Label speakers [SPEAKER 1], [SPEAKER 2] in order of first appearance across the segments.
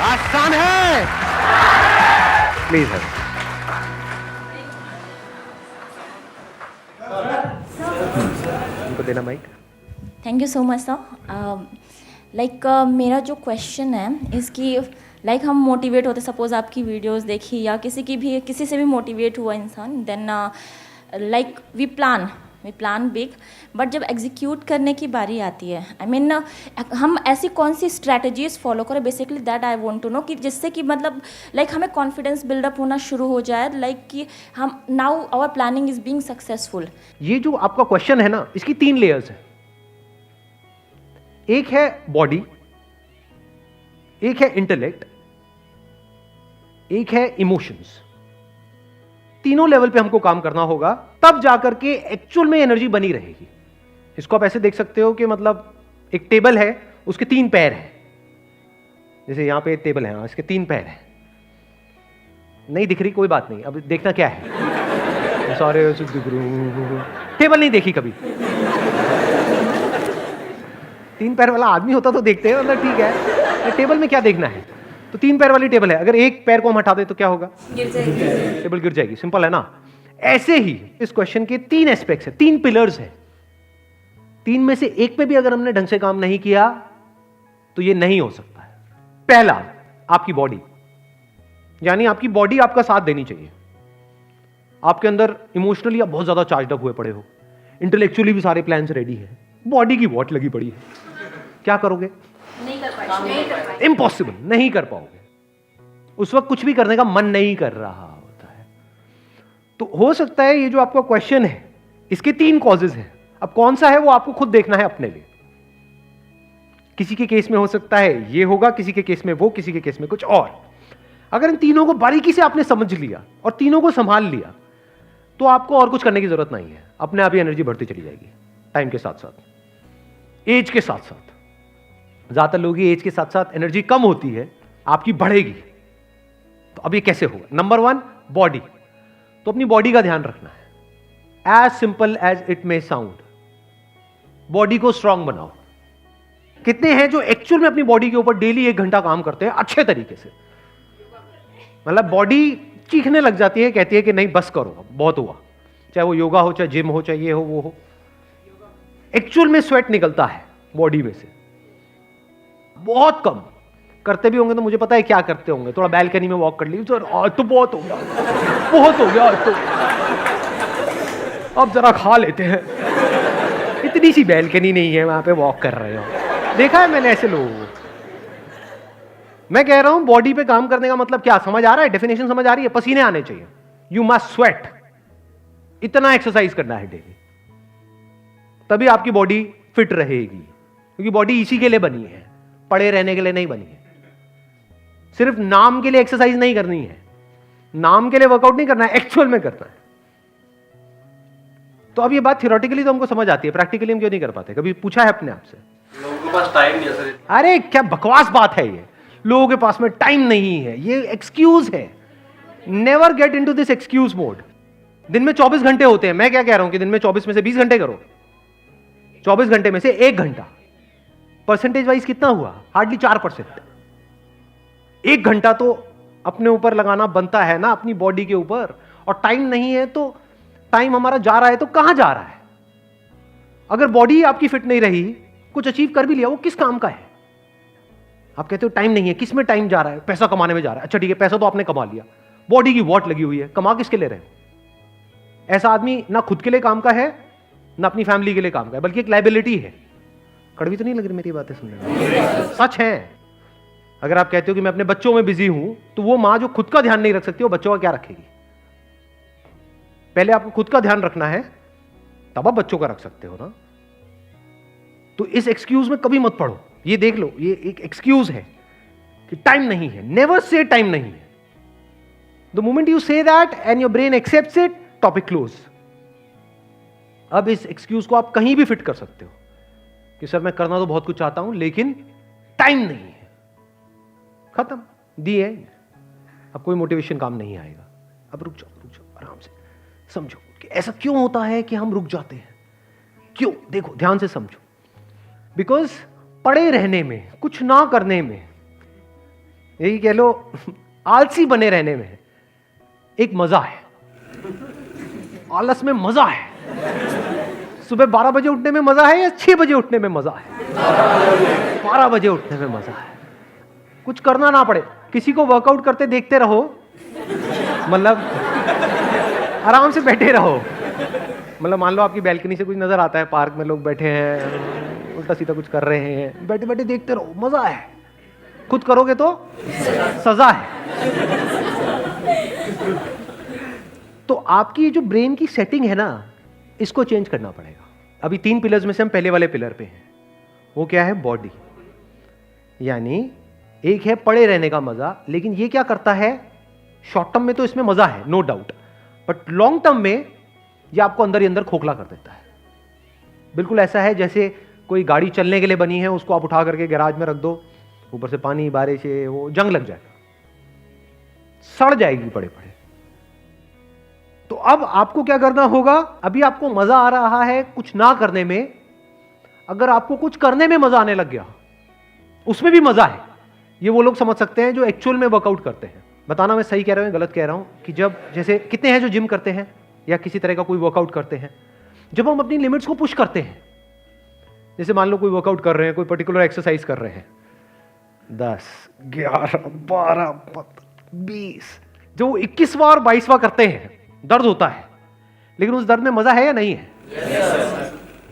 [SPEAKER 1] आसान है, प्लीज है। उनको देना mic.
[SPEAKER 2] Thank you so much sir. Like मेरा जो क्वेश्चन है इसकी लाइक हम मोटिवेट होते, सपोज आपकी वीडियोस देखी या किसी से भी मोटिवेट हुआ इंसान, then like we plan big, but जब एग्जीक्यूट करने की बारी आती है, आई मीन हम ऐसी कौन सी स्ट्रैटेजीज फॉलो करें, basically that I want to know, कि जिससे कि मतलब लाइक हमें कॉन्फिडेंस बिल्डअप होना शुरू हो जाए, लाइक कि हम now our planning is being successful.
[SPEAKER 1] ये जो आपका क्वेश्चन है ना, इसकी 3 लेयर्स है। एक है बॉडी, एक है इंटेलेक्ट, एक है इमोशंस। तीनों लेवल पे हमको काम करना होगा, तब जाकर के एक्चुअल में एनर्जी बनी रहेगी। इसको आप ऐसे देख सकते हो कि मतलब एक टेबल है, उसके 3 पैर हैं। जैसे यहां पे टेबल है, इसके 3 पैर हैं। नहीं दिख रही, कोई बात नहीं, अब देखना क्या है। सॉरी, टेबल नहीं देखी कभी। 3 पैर वाला आदमी होता तो देखते हैं, मतलब ठीक है, टेबल में क्या देखना है। तो 3 पैर वाली टेबल है, अगर एक पैर को हम हटा दे तो क्या होगा?
[SPEAKER 2] गिर जाएगी,
[SPEAKER 1] टेबल गिर जाएगी। सिंपल है ना। ऐसे ही इस क्वेश्चन के 3 एस्पेक्ट्स है, 3 पिलर्स है। 3 में से एक पे भी अगर हमने ढंग से काम नहीं किया तो ये नहीं हो सकता है। पहला, आपकी बॉडी, यानी आपकी बॉडी आपका साथ देनी चाहिए। आपके अंदर इमोशनली आप बहुत ज्यादा चार्ज अप हुए पड़े हो, इंटेलेक्चुअली भी सारे प्लान्स रेडी है, बॉडी की वॉट लगी पड़ी है। क्या करोगे?
[SPEAKER 2] नहीं कर पाएंगे,
[SPEAKER 1] इम्पॉसिबल, नहीं कर पाओगे। उस वक्त कुछ भी करने का मन नहीं कर रहा होता है। तो हो सकता है ये जो आपका क्वेश्चन है, इसके 3 कॉजेज हैं। अब कौन सा है वो आपको खुद देखना है अपने लिए। किसी के केस में हो सकता है ये होगा, किसी के केस में वो, किसी के केस में कुछ और। अगर इन तीनों को बारीकी से आपने समझ लिया और तीनों को संभाल लिया तो आपको और कुछ करने की जरूरत नहीं है। अपने आप ही एनर्जी बढ़ती चली जाएगी, टाइम के साथ साथ, एज के साथ साथ। ज्यादातर लोगों की एज के साथ साथ एनर्जी कम होती है, आपकी बढ़ेगी। तो अब ये कैसे होगा? Number 1, body. तो अपनी बॉडी का ध्यान रखना है। As simple as it may sound, body को स्ट्रांग बनाओ। कितने हैं जो एक्चुअल में अपनी बॉडी के ऊपर डेली 1 घंटा काम करते हैं अच्छे तरीके से? मतलब बॉडी चीखने लग जाती है, कहती है कि नहीं बस करो, बहुत हुआ। चाहे वो योगा हो, चाहे जिम हो, चाहे ये हो वो हो। एक्चुअल में स्वेट निकलता है बॉडी में से, बहुत कम। करते भी होंगे तो मुझे पता है क्या करते होंगे, थोड़ा बैल्कनी में वॉक कर ली, तो आज तो बहुत हो गया, बहुत हो गया आज तो, अब जरा खा लेते हैं। इतनी सी बैल्कनी नहीं है, वहां पे वॉक कर रहे हो। देखा है मैंने ऐसे लोगों को। मैं कह रहा हूं बॉडी पे काम करने का मतलब क्या, समझ आ रहा है? डेफिनेशन समझ आ रही है? पसीने आने चाहिए, यू मस्ट स्वेट। इतना एक्सरसाइज करना है डेली, तभी आपकी बॉडी फिट रहेगी। क्योंकि बॉडी इसी के लिए बनी है, पड़े रहने के लिए नहीं बनी है। सिर्फ नाम के लिए एक्सरसाइज नहीं करनी है, नाम के लिए वर्कआउट नहीं करना है, एक्चुअल में करना है। तो अब ये बात थियोरेटिकली तो हमको समझ आती है, प्रैक्टिकली हम क्यों नहीं कर पाते? कभी पूछा है अपने आप से?
[SPEAKER 3] लोगों के पास टाइम नहीं है सर।
[SPEAKER 1] अरे क्या बकवास बात है ये, लोगों के पास में टाइम नहीं है, ये एक्सक्यूज है। Never get into this excuse mode. दिन में 24 घंटे होते हैं, मैं क्या कह रहा हूं कि दिन में 24 में से 20 घंटे करो, 24 घंटे में से 1 घंटा। परसेंटेज वाइज कितना हुआ? हार्डली 4%। 1 घंटा तो अपने ऊपर लगाना बनता है ना, अपनी बॉडी के ऊपर। और टाइम नहीं है तो टाइम हमारा जा रहा है तो कहां जा रहा है? अगर बॉडी आपकी फिट नहीं रही, कुछ अचीव कर भी लिया, वो किस काम का है? आप कहते हो टाइम नहीं है, किस में टाइम जा रहा है? पैसा कमाने में जा रहा है। अच्छा ठीक है, पैसा तो आपने कमा लिया, बॉडी की वॉट लगी हुई है, कमा किसके ले रहे हो? ऐसा आदमी ना खुद के लिए काम का है, ना अपनी फैमिली के लिए काम का है, बल्कि एक लायबिलिटी है। कड़वी तो नहीं लग रही मेरी बातें सुनने में? सच है। अगर आप कहते हो कि मैं अपने बच्चों में बिजी हूं, तो वो मां जो खुद का ध्यान नहीं रख सकती, वो बच्चों का क्या रखेगी? पहले आपको खुद का ध्यान रखना है, तब आप बच्चों का रख सकते हो ना। तो इस एक्सक्यूज में कभी मत पड़ो। ये देख लो, ये एक एक्सक्यूज है कि टाइम नहीं है। नेवर से टाइम नहीं है। The moment you say that and your brain accepts it, topic close. अब इस एक्सक्यूज को आप कहीं भी फिट कर सकते हो कि सर मैं करना तो बहुत कुछ चाहता हूं लेकिन टाइम नहीं है। खत्म, दी एंड। अब कोई मोटिवेशन काम नहीं आएगा। अब रुक जाओ आराम से, समझो कि ऐसा क्यों होता है कि हम रुक जाते हैं, क्यों? देखो ध्यान से समझो। बिकॉज पड़े रहने में, कुछ ना करने में, यही कह लो आलसी बने रहने में एक मजा है। आलस में मजा है। सुबह 12 बजे उठने में मजा है या 6 बजे उठने में मजा है? 12 बजे उठने में मजा है। कुछ करना ना पड़े, किसी को वर्कआउट करते देखते रहो, मतलब आराम से बैठे रहो। मतलब मान लो आपकी बैल्कनी से कुछ नजर आता है, पार्क में लोग बैठे हैं, उल्टा सीधा कुछ कर रहे हैं, बैठे बैठे देखते रहो, मजा है। खुद करोगे तो सजा है। तो आपकी जो ब्रेन की सेटिंग है ना, इसको चेंज करना पड़ेगा। अभी 3 पिलर्स में से हम पहले वाले पिलर पे हैं। वो क्या है? बॉडी। यानी एक है पड़े रहने का मजा, लेकिन ये क्या करता है? शॉर्ट टर्म में तो इसमें मजा है, no doubt, but long term में ये आपको अंदर ही अंदर खोखला कर देता है। बिल्कुल ऐसा है जैसे कोई गाड़ी चलने के लिए बनी है, उसको आप उठा करके गैराज में रख दो, ऊपर से पानी बारिश है, वो जंग लग जाएगा, सड़ जाएगी पड़े पड़े। तो अब आपको क्या करना होगा? अभी आपको मजा आ रहा है कुछ ना करने में, अगर आपको कुछ करने में मजा आने लग गया, उसमें भी मजा है, ये वो लोग समझ सकते हैं जो एक्चुअल में वर्कआउट करते हैं। बताना मैं सही कह रहा हूं गलत कह रहा हूं? कि जब जैसे कितने हैं जो जिम करते हैं या किसी तरह का कोई वर्कआउट करते हैं, जब हम अपनी लिमिट्स को पुश करते हैं, जैसे मान लो कोई वर्कआउट कर रहे हैं, कोई पर्टिकुलर एक्सरसाइज कर रहे हैं, 10, 11, 12, 20, जो 21वां 22वां करते हैं, दर्द होता है, लेकिन उस दर्द में मजा है या नहीं है?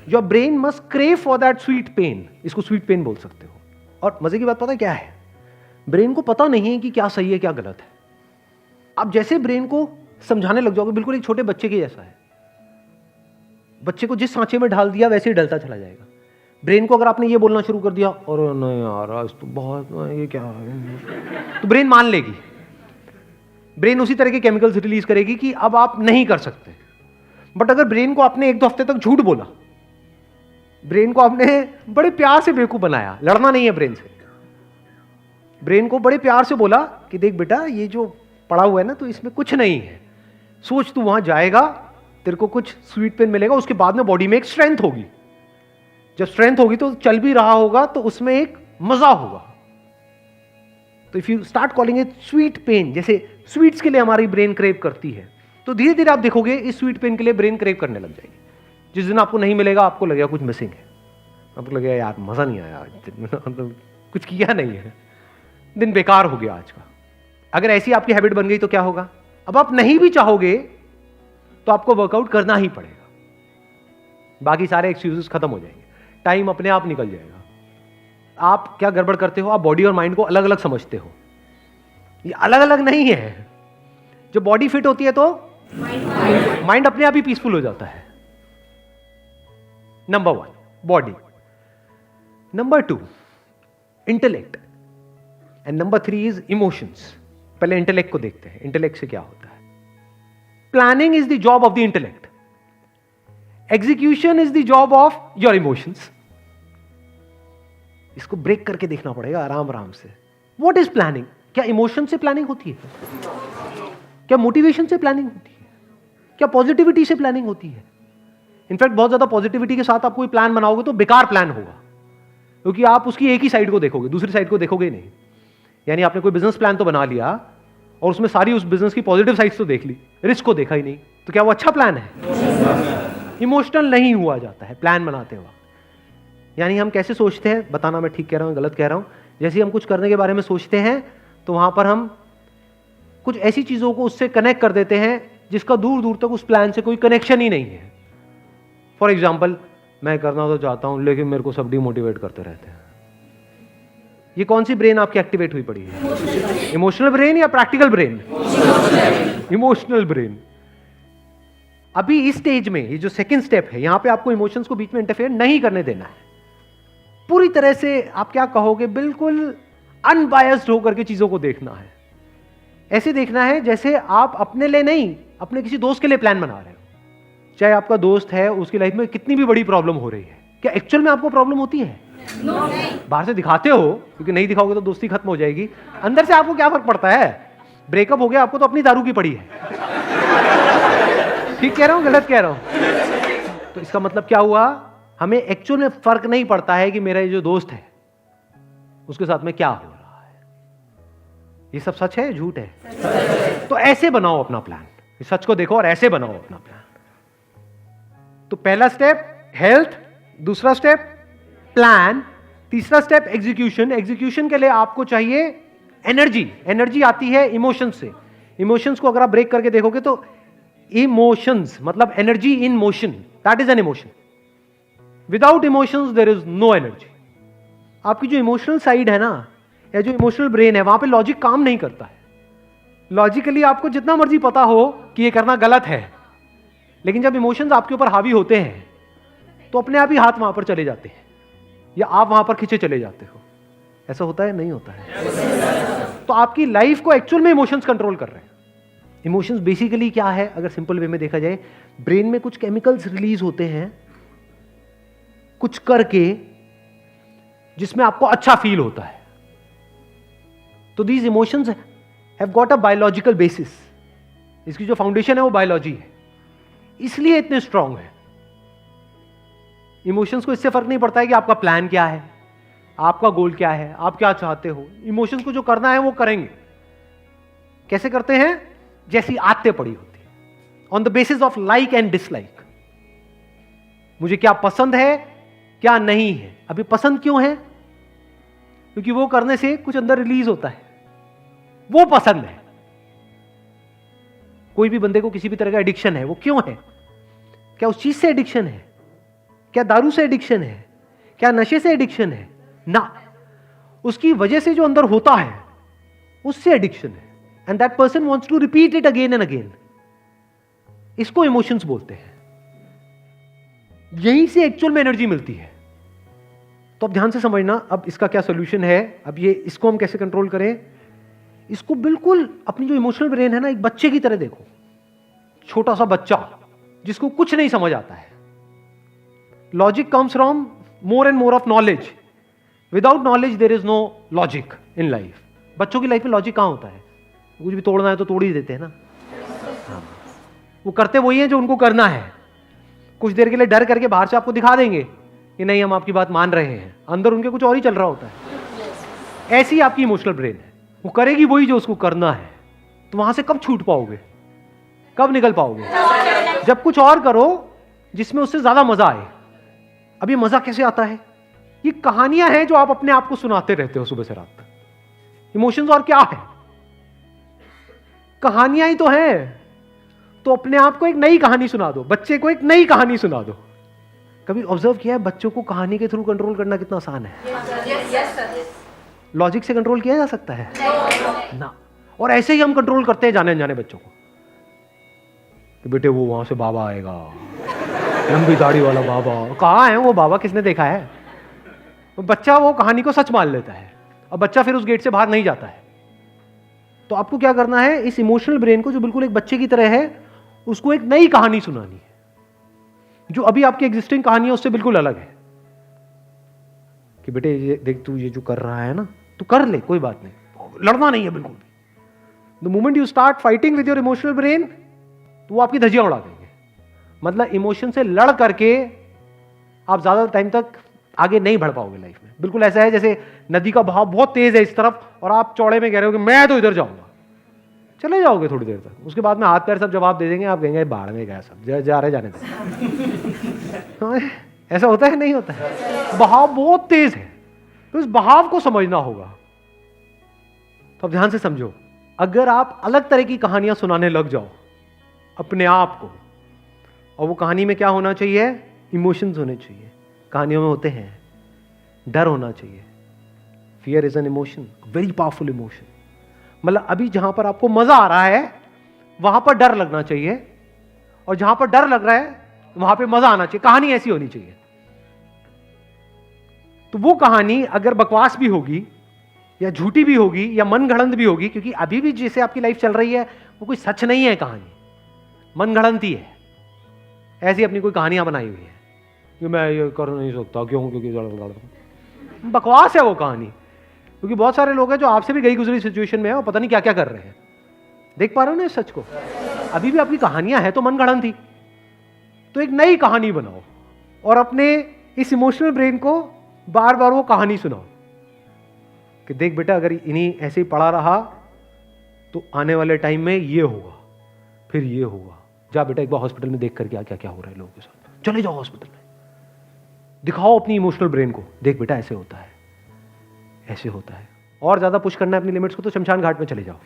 [SPEAKER 1] Your brain must crave for that sweet pain. इसको स्वीट पेन बोल सकते हो। और मजे की बात पता है क्या है? ब्रेन को पता नहीं है कि क्या सही है क्या गलत है। आप जैसे ब्रेन को समझाने लग जाओगे, बिल्कुल एक छोटे बच्चे के जैसा है। बच्चे को जिस सांचे में ढाल दिया वैसे ही डलता चला जाएगा। ब्रेन को अगर आपने ये बोलना शुरू कर दिया, और नहीं यार आज तो बहुत, ये क्या है, तो ब्रेन मान लेगी। ब्रेन उसी तरह के केमिकल्स रिलीज करेगी कि अब आप नहीं कर सकते। बट अगर ब्रेन को आपने 1-2 हफ्ते तक झूठ बोला, ब्रेन को आपने बड़े प्यार से बेवकूफ बनाया, लड़ना नहीं है ब्रेन से, ब्रेन को बड़े प्यार से बोला कि देख बेटा ये जो पड़ा हुआ है ना, तो इसमें कुछ नहीं है, सोच तू वहां जाएगा, तेरे को कुछ स्वीट पेन मिलेगा, उसके बाद में बॉडी में एक स्ट्रेंथ होगी, जब स्ट्रेंथ होगी तो चल भी रहा होगा, तो उसमें एक मजा होगा। तो if you start calling it sweet pain, जैसे स्वीट्स के लिए हमारी ब्रेन क्रेव करती है, तो धीरे धीरे आप देखोगे इस स्वीट पेन के लिए ब्रेन क्रेव करने लग जाएगी। जिस दिन आपको नहीं मिलेगा, आपको लगेगा कुछ मिसिंग है, आपको लगेगा यार मजा नहीं आया आज, कुछ किया नहीं है, दिन बेकार हो गया आज का। अगर ऐसी आपकी हैबिट बन गई तो क्या होगा? अब आप नहीं भी चाहोगे तो आपको वर्कआउट करना ही पड़ेगा, बाकी सारे एक्सक्यूजेस खत्म हो जाएंगे, टाइम अपने आप निकल जाएगा। आप क्या गड़बड़ करते हो? आप बॉडी और माइंड को अलग अलग समझते हो। ये अलग अलग नहीं है। जब बॉडी फिट होती है तो माइंड अपने आप ही पीसफुल हो जाता है। Number 1 body, number 2 intellect, and number 3 is emotions. पहले इंटेलेक्ट को देखते हैं, इंटेलेक्ट से क्या होता है। Planning is the job of the intellect, execution is the job of your emotions. इसको ब्रेक करके देखना पड़ेगा आराम आराम से। What is planning? क्या इमोशन से प्लानिंग होती है? क्या मोटिवेशन से प्लानिंग होती है? क्या पॉजिटिविटी से प्लानिंग होती है? इनफैक्ट बहुत ज्यादा पॉजिटिविटी के साथ आप कोई प्लान बनाओगे तो बेकार प्लान होगा, क्योंकि आप उसकी एक ही साइड को देखोगे, दूसरी साइड को देखोगे नहीं। यानी आपने कोई बिजनेस प्लान तो बना लिया और उसमें सारी उस बिजनेस की पॉजिटिव साइड्स तो देख ली, रिस्क को देखा ही नहीं, तो क्या वो अच्छा प्लान है? इमोशनल नहीं हुआ जाता है प्लान बनाते वक्त। यानी हम कैसे सोचते हैं, बताना मैं ठीक कह रहा हूं गलत कह रहा हूं, जैसे हम कुछ करने के बारे में सोचते हैं तो वहां पर हम कुछ ऐसी चीजों को उससे कनेक्ट कर देते हैं जिसका दूर दूर तक उस प्लान से कोई कनेक्शन ही नहीं है। फॉर एग्जाम्पल, मैं करना तो चाहता हूं लेकिन मेरे को सब डिमोटिवेट करते रहते हैं। ये कौन सी ब्रेन आपकी एक्टिवेट हुई पड़ी है? इमोशनल ब्रेन या प्रैक्टिकल ब्रेन? Emotional brain. अभी इस स्टेज में ये जो सेकंड स्टेप है, यहां पे आपको इमोशंस को बीच में इंटरफेयर नहीं करने देना है। पूरी तरह से आप क्या कहोगे, बिल्कुल अनबायस्ड होकर के चीजों को देखना है। ऐसे देखना है जैसे आप अपने लिए नहीं, अपने किसी दोस्त के लिए प्लान बना रहे हो। चाहे आपका दोस्त है, उसकी लाइफ में कितनी भी बड़ी प्रॉब्लम हो रही है, क्या एक्चुअल में आपको प्रॉब्लम होती है? बाहर से दिखाते हो, क्योंकि नहीं दिखाओगे तो दोस्ती खत्म हो जाएगी। अंदर से आपको क्या फर्क पड़ता है? ब्रेकअप हो गया, आपको तो अपनी दारू की पड़ी है। ठीक कह रहा हूं गलत कह रहा हूं? तो इसका मतलब क्या हुआ? हमें एक्चुअल में फर्क नहीं पड़ता है कि मेरा ये जो दोस्त है उसके साथ में क्या हो रहा है। ये सब सच है, झूठ है? तो ऐसे बनाओ अपना प्लान, इस सच को देखो और ऐसे बनाओ अपना प्लान। तो पहला स्टेप हेल्थ, दूसरा स्टेप प्लान, तीसरा स्टेप एग्जीक्यूशन। एग्जीक्यूशन के लिए आपको चाहिए एनर्जी। एनर्जी आती है इमोशंस से। इमोशंस को अगर आप ब्रेक करके देखोगे तो इमोशंस मतलब energy in motion, that is an emotion. Without emotions there is no energy. आपकी जो इमोशनल साइड है ना, या जो इमोशनल ब्रेन है, वहां पे लॉजिक काम नहीं करता है। लॉजिकली आपको जितना मर्जी पता हो कि ये करना गलत है, लेकिन जब इमोशंस आपके ऊपर हावी होते हैं तो अपने आप ही हाथ वहां पर चले जाते हैं, या आप वहां पर खींचे चले जाते हो। ऐसा होता है? नहीं होता है। तो आपकी लाइफ को एक्चुअल में इमोशंस कंट्रोल कर रहे हैं। इमोशंस बेसिकली क्या है, अगर सिंपल वे में देखा जाए, ब्रेन में कुछ केमिकल्स रिलीज होते हैं कुछ करके, जिसमें आपको अच्छा फील होता है। तो these emotions have got a biological basis. इसकी जो फाउंडेशन है वो बायोलॉजी है, इसलिए इतने स्ट्रांग है। इमोशंस को इससे फर्क नहीं पड़ता है कि आपका प्लान क्या है, आपका गोल क्या है, आप क्या चाहते हो। इमोशंस को जो करना है वो करेंगे। कैसे करते हैं? जैसी आदतें पड़ी होती है, on the basis of like and dislike. मुझे क्या पसंद है, क्या नहीं है। अभी पसंद क्यों है? क्योंकि वो करने से कुछ अंदर रिलीज होता है, वो पसंद है। कोई भी बंदे को किसी भी तरह का एडिक्शन है, वो क्यों है? क्या उस चीज से एडिक्शन है? क्या दारू से एडिक्शन है? क्या नशे से एडिक्शन है? ना, उसकी वजह से जो अंदर होता है उससे एडिक्शन है। And that person wants to repeat it again and again. इसको इमोशंस बोलते हैं। यहीं से एक्चुअल में एनर्जी मिलती है। तो अब ध्यान से समझना, अब इसका क्या सोल्यूशन है। अब ये इसको हम कैसे कंट्रोल करें? इसको बिल्कुल अपनी जो इमोशनल ब्रेन है ना, एक बच्चे की तरह देखो। छोटा सा बच्चा जिसको कुछ नहीं समझ आता है। Logic comes from more and more of knowledge. Without knowledge there is no logic in life. बच्चों की लाइफ में लॉजिक कहां होता है? कुछ भी तोड़ना है तो तोड़ ही देते हैं ना। हाँ। वो करते वही है जो उनको करना है। कुछ देर के लिए डर करके बाहर से आपको दिखा देंगे कि नहीं हम आपकी बात मान रहे हैं, अंदर उनके कुछ और ही चल रहा होता है। ऐसी आपकी इमोशनल ब्रेन है, वो करेगी वही जो उसको करना है। तो वहां से कब छूट पाओगे, कब निकल पाओगे? जब कुछ और करो जिसमें उससे ज्यादा मजा आए। अब ये मजा कैसे आता है? ये कहानियां हैं जो आप अपने आप को सुनाते रहते हो सुबह से रात तक। इमोशंस और क्या है? कहानियां ही तो हैं। तो अपने आप को एक नई कहानी सुना दो, बच्चे को एक नई कहानी सुना दो। कभी ऑब्जर्व किया है बच्चों को कहानी के थ्रू कंट्रोल करना कितना आसान है? लॉजिक से कंट्रोल किया जा सकता है ना। और ऐसे ही हम कंट्रोल करते हैं जाने अनजाने बच्चों को कि बेटे वो वहां से बाबा आएगा, लंबी दाढ़ी वाला बाबा। कहाँ है वो बाबा? किसने देखा है? तो बच्चा वो कहानी को सच मान लेता है और बच्चा फिर उस गेट से बाहर नहीं जाता है। तो आपको क्या करना है? इस इमोशनल ब्रेन को जो बिल्कुल एक बच्चे की तरह है, उसको एक नई कहानी सुनानी है जो अभी आपकी एग्जिस्टिंग कहानी है उससे बिल्कुल अलग है। कि बेटे ये देख, तू ये जो कर रहा है ना, तू कर ले, कोई बात नहीं, लड़ना नहीं है बिल्कुल भी। The moment you start fighting with your emotional brain, तो वो आपकी धज्जियां उड़ा देंगे। मतलब इमोशन से लड़ करके आप ज्यादा टाइम तक आगे नहीं बढ़ पाओगे लाइफ में। बिल्कुल ऐसा है जैसे नदी का बहाव बहुत तेज है इस तरफ और आप चौड़े में कह रहे हो कि मैं तो इधर जाऊंगा। चले जाओगे थोड़ी देर तक, उसके बाद में हाथ पैर सब जवाब दे देंगे, आप कहेंगे बाढ़ में गया, सब जा रहे जाने दे। ऐसा होता है? नहीं होता है। बहाव बहुत तेज है, तो इस बहाव को समझना होगा। तो अब ध्यान से समझो, अगर आप अलग तरह की कहानियां सुनाने लग जाओ अपने आप को, और वो कहानी में क्या होना चाहिए? इमोशंस होने चाहिए। कहानियों में होते हैं डर होना चाहिए। Fear is an emotion, very powerful emotion. मतलब अभी जहां पर आपको मजा आ रहा है वहां पर डर लगना चाहिए, और जहां पर डर लग रहा है वहां पे मजा आना चाहिए। कहानी ऐसी होनी चाहिए। तो वो कहानी अगर बकवास भी होगी या झूठी भी होगी या मनगढ़ंत भी होगी, क्योंकि अभी भी जैसे आपकी लाइफ चल रही है वो कोई सच नहीं है, कहानी मनगढ़ंत ही है। ऐसी अपनी कोई कहानियां बनाई हुई है कि मैं ये कर नहीं सकता, क्यों? क्योंकि बकवास है वो कहानी। क्योंकि बहुत सारे लोग हैं जो आपसे भी गई गुजरी सिचुएशन में है और पता नहीं क्या क्या कर रहे हैं। देख पा रहे हो ना इस सच को? अभी भी आपकी कहानियां हैं तो मनगढ़ंत थी। तो एक नई कहानी बनाओ और अपने इस इमोशनल ब्रेन को बार बार वो कहानी सुनाओ कि देख बेटा, अगर इन्हीं ऐसे ही पड़ा रहा तो आने वाले टाइम में ये होगा, फिर ये होगा। जा बेटा एक बार हॉस्पिटल में देख करके क्या क्या हो रहा है लोगों के साथ, चले जाओ हॉस्पिटल में, दिखाओ अपनी इमोशनल ब्रेन को, देख बेटा ऐसे होता है, ऐसे होता है। और ज्यादा पुश करना है अपनी लिमिट्स को तो शमशान घाट में चले जाओ।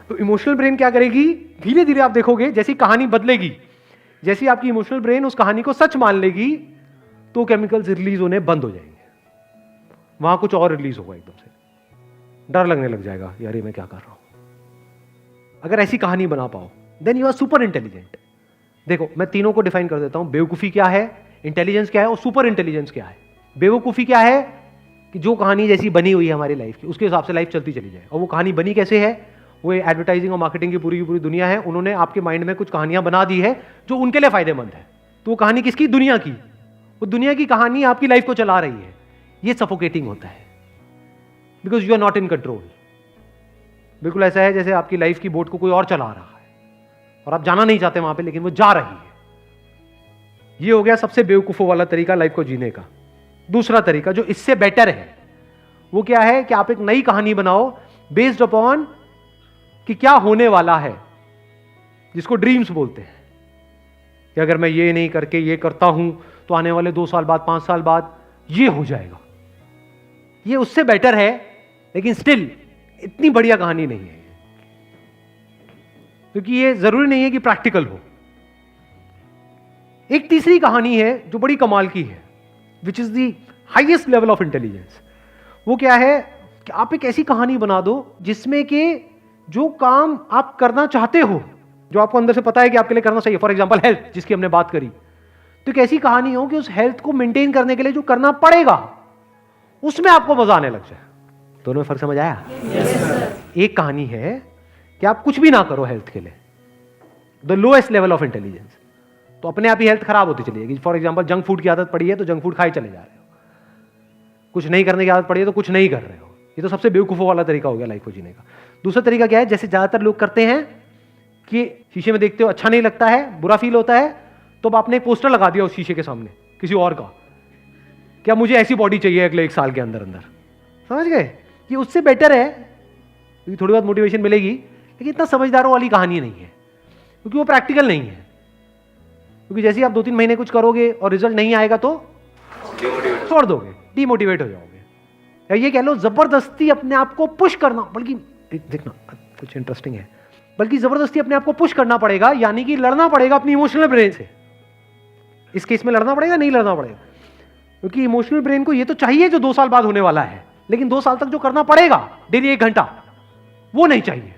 [SPEAKER 1] तो इमोशनल ब्रेन क्या करेगी, धीरे धीरे आप देखोगे जैसी कहानी बदलेगी, जैसी आपकी इमोशनल ब्रेन उस कहानी को सच मान लेगी, तो केमिकल्स रिलीज होने बंद हो जाएंगे, वहां कुछ और रिलीज होगा, एकदम से डर लगने लग जाएगा, यार ये मैं क्या कर रहा हूं। अगर ऐसी कहानी बना पाओ then you are super intelligent. देखो मैं तीनों को डिफाइन कर देता हूं, बेवकूफी क्या है, इंटेलिजेंस क्या है और सुपर इंटेलिजेंस क्या है। बेवकूफी क्या है कि जो कहानी जैसी बनी हुई है हमारी लाइफ की, उसके हिसाब से लाइफ चलती चली जाए। और वो कहानी बनी कैसे है, वो एडवर्टाइजिंग और मार्केटिंग की पूरी दुनिया है, उन्होंने आपके माइंड में कुछ कहानियां बना दी है जो उनके लिए फायदेमंद है। तो वो कहानी किसकी, दुनिया की। वो दुनिया की कहानी आपकी लाइफ को चला रही है। ये सफोकेटिंग होता है because you are not in control. बिल्कुल ऐसा है जैसे आपकी लाइफ की बोट को कोई और चला रहा है और आप जाना नहीं चाहते वहां पे, लेकिन वो जा रही है। ये हो गया सबसे बेवकूफों वाला तरीका लाइफ को जीने का। दूसरा तरीका जो इससे बेटर है वो क्या है कि आप एक नई कहानी बनाओ बेस्ड अपॉन कि क्या होने वाला है, जिसको ड्रीम्स बोलते हैं कि अगर मैं ये नहीं करके ये करता हूं तो आने वाले 2 साल बाद 5 साल बाद ये हो जाएगा। ये उससे बेटर है, लेकिन स्टिल इतनी बढ़िया कहानी नहीं है, क्योंकि ये जरूरी नहीं है कि प्रैक्टिकल हो। एक तीसरी कहानी है जो बड़ी कमाल की है, which is the highest level of intelligence. वो क्या है कि आप एक ऐसी कहानी बना दो जिसमें कि जो काम आप करना चाहते हो, जो आपको अंदर से पता है कि आपके लिए करना चाहिए, फॉर एग्जांपल हेल्थ जिसकी हमने बात करी, तो एक ऐसी कहानी हो कि उस हेल्थ को मेंटेन करने के लिए जो करना पड़ेगा उसमें आपको मजा आने लग जाए। दोनों में फर्क समझ आया? एक कहानी है कि आप कुछ भी ना करो हेल्थ के लिए, the lowest level of intelligence, तो अपने आप ही हेल्थ खराब होती चली जाएगी। फॉर एग्जांपल जंक फूड की आदत पड़ी है तो जंक फूड खाए चले जा रहे हो, कुछ नहीं करने की आदत पड़ी है तो कुछ नहीं कर रहे हो। ये तो सबसे बेवकूफों वाला तरीका हो गया लाइफ को जीने का। दूसरा तरीका क्या है, जैसे ज्यादातर लोग करते हैं कि शीशे में देखते हो अच्छा नहीं लगता है, बुरा फील होता है, तो अब आपने एक पोस्टर लगा दिया उस शीशे के सामने किसी और का, क्या मुझे ऐसी बॉडी चाहिए अगले 1 साल के अंदर अंदर। समझ गए? कि उससे बेटर है, क्योंकि थोड़ी बहुत मोटिवेशन मिलेगी, लेकिन इतना समझदारों वाली कहानी नहीं है, क्योंकि वो प्रैक्टिकल नहीं है। क्योंकि जैसे ही आप 2-3 महीने कुछ करोगे और रिजल्ट नहीं आएगा तो छोड़ दोगे, डीमोटिवेट हो जाओगे। या ये कह लो जबरदस्ती अपने आप को पुश करना, बल्कि देखना कुछ इंटरेस्टिंग है, बल्कि जबरदस्ती अपने आप को पुश करना पड़ेगा, यानी कि लड़ना पड़ेगा अपनी इमोशनल ब्रेन से। इस केस में लड़ना पड़ेगा, नहीं लड़ना पड़ेगा, क्योंकि इमोशनल ब्रेन को ये तो चाहिए जो 2 साल बाद होने वाला है, लेकिन 2 साल तक जो करना पड़ेगा डेली 1 घंटा, वो नहीं चाहिए।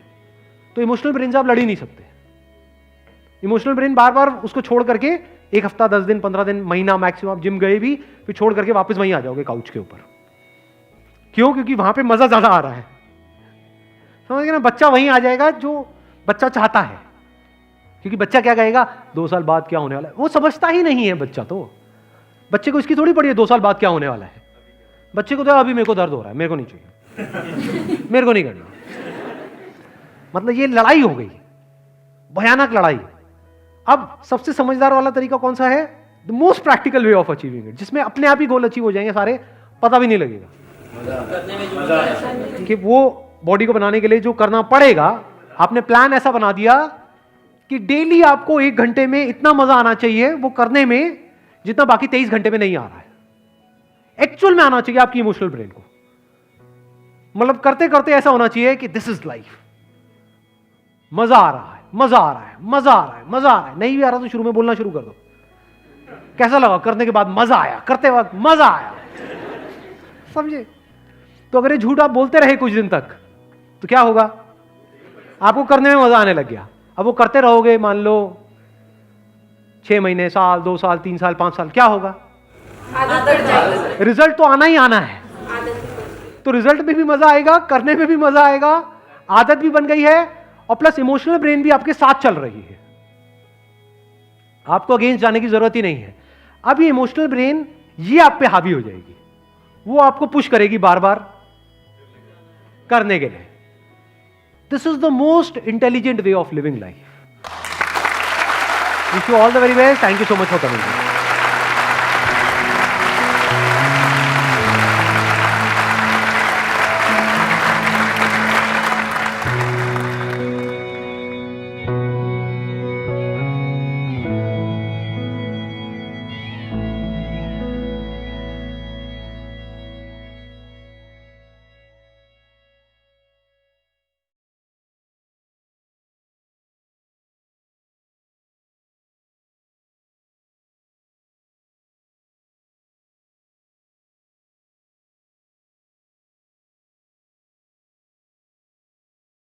[SPEAKER 1] तो इमोशनल ब्रेन से आप लड़ ही नहीं सकते। इमोशनल ब्रेन बार बार उसको छोड़ करके 1 हफ्ता, 10 दिन, 15 दिन, महीना मैक्सिमम, आप जिम गए भी फिर छोड़ करके वापस वहीं आ जाओगे काउच के ऊपर। क्यों? क्योंकि वहां पे मजा ज्यादा आ रहा है। समझ गए ना? बच्चा वहीं आ जाएगा जो बच्चा चाहता है, क्योंकि बच्चा क्या कहेगा 2 साल बाद क्या होने वाला है, वो समझता ही नहीं है बच्चा। तो बच्चे को इसकी थोड़ी पड़ी है 2 साल बाद क्या होने वाला है। बच्चे को तो अभी मेरे को दर्द हो रहा है, मेरे को नहीं चाहिए, मेरे को नहीं करना। मतलब ये लड़ाई हो गई, भयानक लड़ाई। अब सबसे समझदार वाला तरीका कौन सा है? The most practical way of achieving it, जिसमें अपने आप ही गोल अचीव हो जाएंगे सारे, पता भी नहीं लगेगा कि वो बॉडी को बनाने के लिए जो करना पड़ेगा, आपने प्लान ऐसा बना दिया कि डेली आपको 1 घंटे में इतना मजा आना चाहिए वो करने में जितना बाकी 23 घंटे में नहीं आ रहा है। एक्चुअल में आना चाहिए आपकी इमोशनल ब्रेन को। मतलब करते करते ऐसा होना चाहिए कि दिस इज लाइफ, मजा आ रहा है, मजा आ रहा है, मजा आ रहा है, मजा आ रहा है। नहीं भी आ रहा तो शुरू में बोलना शुरू कर दो, कैसा लगा करने के बाद मजा आया, करते वक्त मजा आया। समझे? तो अगर ये झूठ आप बोलते रहे कुछ दिन तक तो क्या होगा? आपको करने में मजा आने लग गया। अब वो करते रहोगे, मान लो 6 महीने, साल, 2 साल, 3 साल, 5 साल, क्या होगा? रिजल्ट तो आना ही आना है। तो रिजल्ट में भी मजा आएगा, करने में भी मजा आएगा, आदत भी बन गई है, और प्लस इमोशनल ब्रेन भी आपके साथ चल रही है। आपको अगेंस्ट जाने की जरूरत ही नहीं है। अब ये इमोशनल ब्रेन ये आप पे हावी हो जाएगी, वो आपको पुश करेगी बार बार करने के लिए। This is the most intelligent way of living life. Wish you all the very best, thank you so much for coming.